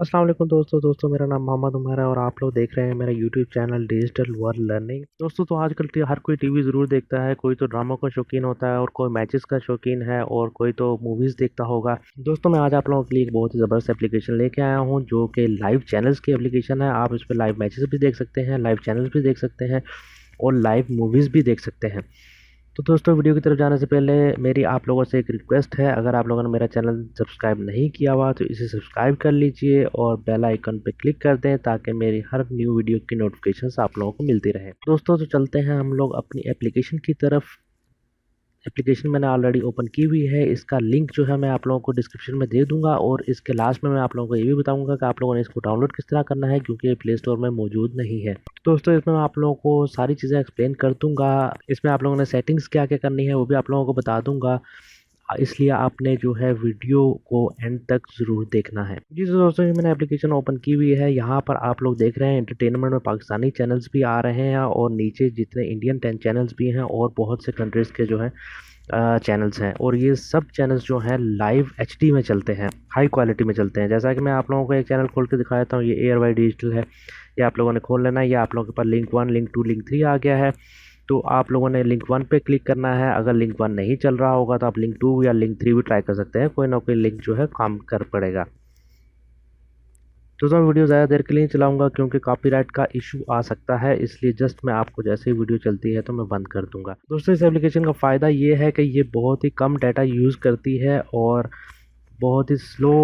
अस्सलाम वालेकुम दोस्तों मेरा नाम मोहम्मद उमर है और आप लोग देख रहे हैं मेरा YouTube channel digital world learning. दोस्तों तो आजकल हर कोई टीवी ज़रूर देखता है। कोई तो ड्रामा का शौकीन होता है और कोई मैचेस का शौकीन है और कोई तो मूवीज़ देखता होगा। दोस्तों मैं आज आप लोगों के लिए एक बहुत ही ज़बरदस्त एप्लीकेशन लेके आया हूँ जो कि लाइव चैनल्स की एप्लीकेशन है। आप इस पर लाइव मैचेस भी देख सकते हैं, लाइव चैनल्स भी देख सकते हैं और लाइव मूवीज़ भी देख सकते हैं। तो दोस्तों वीडियो की तरफ जाने से पहले मेरी आप लोगों से एक रिक्वेस्ट है, अगर आप लोगों ने मेरा चैनल सब्सक्राइब नहीं किया हुआ तो इसे सब्सक्राइब कर लीजिए और बेल आइकन पे क्लिक कर दें ताकि मेरी हर न्यू वीडियो की नोटिफिकेशंस आप लोगों को मिलती रहे। दोस्तों तो चलते हैं हम लोग अपनी एप्लीकेशन की तरफ। एप्लीकेशन मैंने ऑलरेडी ओपन की हुई है। इसका लिंक जो है मैं आप लोगों को डिस्क्रिप्शन में दे दूंगा और इसके लास्ट में मैं आप लोगों को ये भी बताऊंगा कि आप लोगों ने इसको डाउनलोड किस तरह करना है, क्योंकि ये प्ले स्टोर में मौजूद नहीं है। दोस्तों इसमें मैं आप लोगों को सारी चीज़ें एक्सप्लेन कर दूंगा। इसमें आप लोगों ने सेटिंग्स क्या क्या करनी है वो भी आप लोगों को बता दूंगा, इसलिए आपने जो है वीडियो को एंड तक ज़रूर देखना है। जी तो दोस्तों ये मैंने एप्लीकेशन ओपन की हुई है। यहाँ पर आप लोग देख रहे हैं एंटरटेनमेंट में पाकिस्तानी चैनल्स भी आ रहे हैं और नीचे जितने इंडियन 10 चैनल्स भी हैं और बहुत से कंट्रीज़ के जो हैं चैनल्स हैं और ये सब चैनल्स जो हैं लाइव एचडी में चलते हैं, हाई क्वालिटी में चलते हैं। जैसा कि मैं आप लोगों को एक चैनल खोल के दिखा देता हूँ, ये एयर वाई डिजिटल है। ये आप लोगों ने खोल लेना है। ये आप लोगों के पास लिंक 1, लिंक 2, लिंक 3 आ गया है। तो आप लोगों ने लिंक 1 पे क्लिक करना है। अगर लिंक 1 नहीं चल रहा होगा तो आप लिंक 2 या लिंक 3 भी ट्राई कर सकते हैं। कोई ना कोई लिंक जो है काम कर पड़ेगा। दोस्तों वीडियो ज़्यादा देर के लिए नहीं चलाऊंगा क्योंकि कॉपीराइट का इशू आ सकता है, इसलिए जस्ट मैं आपको जैसे ही वीडियो चलती है तो मैं बंद कर दूंगा। दोस्तों इस एप्लीकेशन का फ़ायदा ये है कि ये बहुत ही कम डाटा यूज़ करती है और बहुत ही स्लो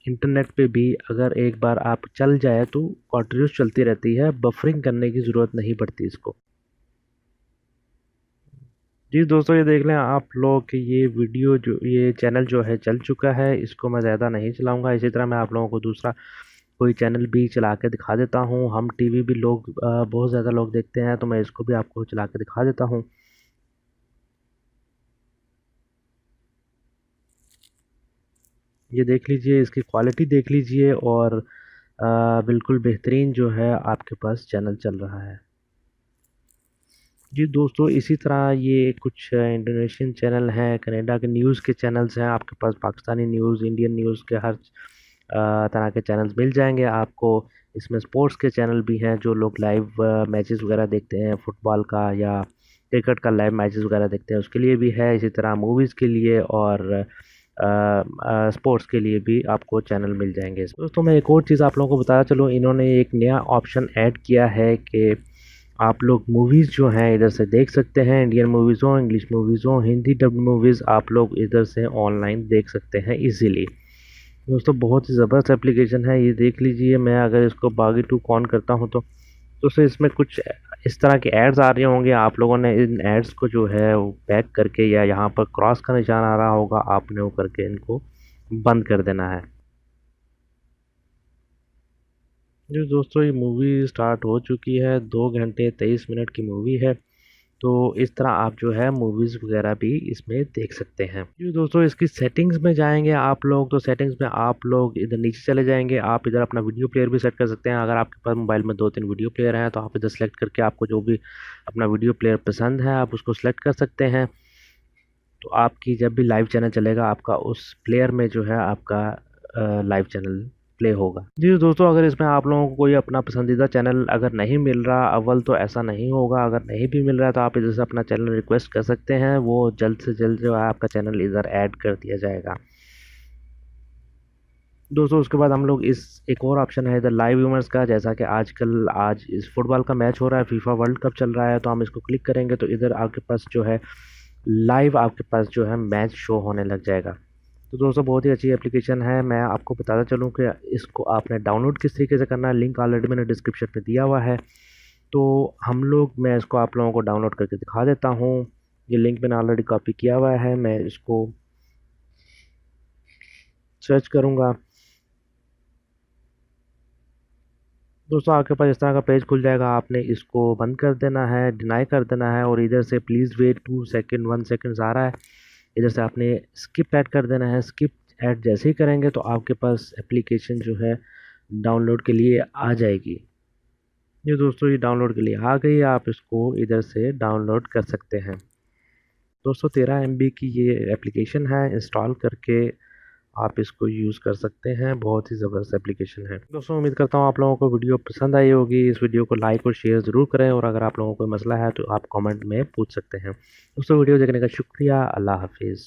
इंटरनेट पे भी अगर एक बार आप चल जाए तो कंटिन्यूस चलती रहती है। बफरिंग करने की ज़रूरत नहीं पड़ती इसको। जी दोस्तों ये देख लें आप लोग कि ये वीडियो जो ये चैनल जो है चल चुका है। इसको मैं ज़्यादा नहीं चलाऊंगा। इसी तरह मैं आप लोगों को दूसरा कोई चैनल भी चला के दिखा देता हूँ। हम टीवी भी लोग बहुत ज़्यादा लोग देखते हैं, तो मैं इसको भी आपको चला के दिखा देता हूँ। ये देख लीजिए, इसकी क्वालिटी देख लीजिए और बिल्कुल बेहतरीन जो है आपके पास चैनल चल रहा है। जी दोस्तों इसी तरह ये कुछ इंडोनेशियन चैनल हैं, कनाडा के न्यूज़ के चैनल्स हैं। आपके पास पाकिस्तानी न्यूज़, इंडियन न्यूज़ के हर तरह के चैनल्स मिल जाएंगे आपको। इसमें स्पोर्ट्स के चैनल भी हैं जो लोग लाइव मैचेस वगैरह देखते हैं, फुटबॉल का या क्रिकेट का लाइव मैचेस वगैरह देखते हैं, उसके लिए भी है। इसी तरह मूवीज़ के लिए और स्पोर्ट्स के लिए भी आपको चैनल मिल जाएंगे। दोस्तों मैं एक और चीज़ आप लोगों को बताया चलो, इन्होंने एक नया ऑप्शन ऐड किया है कि आप लोग मूवीज़ जो हैं इधर से देख सकते हैं। इंडियन मूवीज़ हो, इंग्लिश मूवीज़ हो, हिंदी डब्ड मूवीज़ आप लोग इधर से ऑनलाइन देख सकते हैं इजीली। दोस्तों बहुत ही ज़बरदस्त एप्लीकेशन है, ये देख लीजिए। मैं अगर इसको बागी टू ऑन करता हूँ तो दोस्तों इसमें कुछ इस तरह के एड्स आ रहे होंगे। आप लोगों ने इन एड्स को जो है वो बैक करके या यहाँ पर क्रॉस का निशान आ रहा होगा, आपने वो करके इनको बंद कर देना है। जी दोस्तों ये मूवी स्टार्ट हो चुकी है, 2 घंटे 23 मिनट की मूवी है। तो इस तरह आप जो है मूवीज़ वगैरह भी इसमें देख सकते हैं। जी दोस्तों इसकी सेटिंग्स में जाएंगे आप लोग, तो सेटिंग्स में आप लोग इधर नीचे चले जाएंगे। आप इधर अपना वीडियो प्लेयर भी सेट कर सकते हैं। अगर आपके पास मोबाइल में 2-3 वीडियो प्लेयर हैं तो आप इधर सेलेक्ट करके आपको जो भी अपना वीडियो प्लेयर पसंद है आप उसको सेलेक्ट कर सकते हैं। तो आपकी जब भी लाइव चैनल चलेगा आपका उस प्लेयर में जो है आपका लाइव चैनल प्ले होगा। जी दोस्तों अगर इसमें आप लोगों को कोई अपना पसंदीदा चैनल अगर नहीं मिल रहा, अव्वल तो ऐसा नहीं होगा। अगर नहीं भी मिल रहा है तो आप इधर से अपना चैनल रिक्वेस्ट कर सकते हैं, वो जल्द से जल्द जो है आपका चैनल इधर ऐड कर दिया जाएगा। दोस्तों उसके बाद हम लोग इस एक और ऑप्शन है इधर लाइव व्यूअर्स का। जैसा कि आजकल आज इस फुटबॉल का मैच हो रहा है, फीफा वर्ल्ड कप चल रहा है, तो हम इसको क्लिक करेंगे तो इधर आपके पास जो है लाइव आपके पास जो है मैच शो होने लग जाएगा। तो दोस्तों बहुत ही अच्छी एप्लीकेशन है। मैं आपको बताता चलूँ कि इसको आपने डाउनलोड किस तरीके से करना है, लिंक ऑलरेडी मैंने डिस्क्रिप्शन में दिया हुआ है। तो मैं इसको आप लोगों को डाउनलोड करके दिखा देता हूँ। ये लिंक मैंने ऑलरेडी कॉपी किया हुआ है। मैं इसको सर्च करूँगा। दोस्तों आपके पास इस तरह का पेज खुल जाएगा। आपने इसको बंद कर देना है, डिनाई कर देना है और इधर से प्लीज़ वेट 2 सेकेंड 1 सेकेंड आ रहा है, इधर से आपने स्किप ऐड कर देना है। स्किप ऐड जैसे ही करेंगे तो आपके पास एप्लीकेशन जो है डाउनलोड के लिए आ जाएगी। ये दोस्तों ये डाउनलोड के लिए आ गई, आप इसको इधर से डाउनलोड कर सकते हैं। दोस्तों 13 MB की ये एप्लीकेशन है। इंस्टॉल करके आप इसको यूज़ कर सकते हैं। बहुत ही ज़बरदस्त एप्लीकेशन है। दोस्तों उम्मीद करता हूँ आप लोगों को वीडियो पसंद आई होगी। इस वीडियो को लाइक और शेयर ज़रूर करें, और अगर आप लोगों को कोई मसला है तो आप कमेंट में पूछ सकते हैं। दोस्तों वीडियो देखने का शुक्रिया। अल्लाह हाफिज़।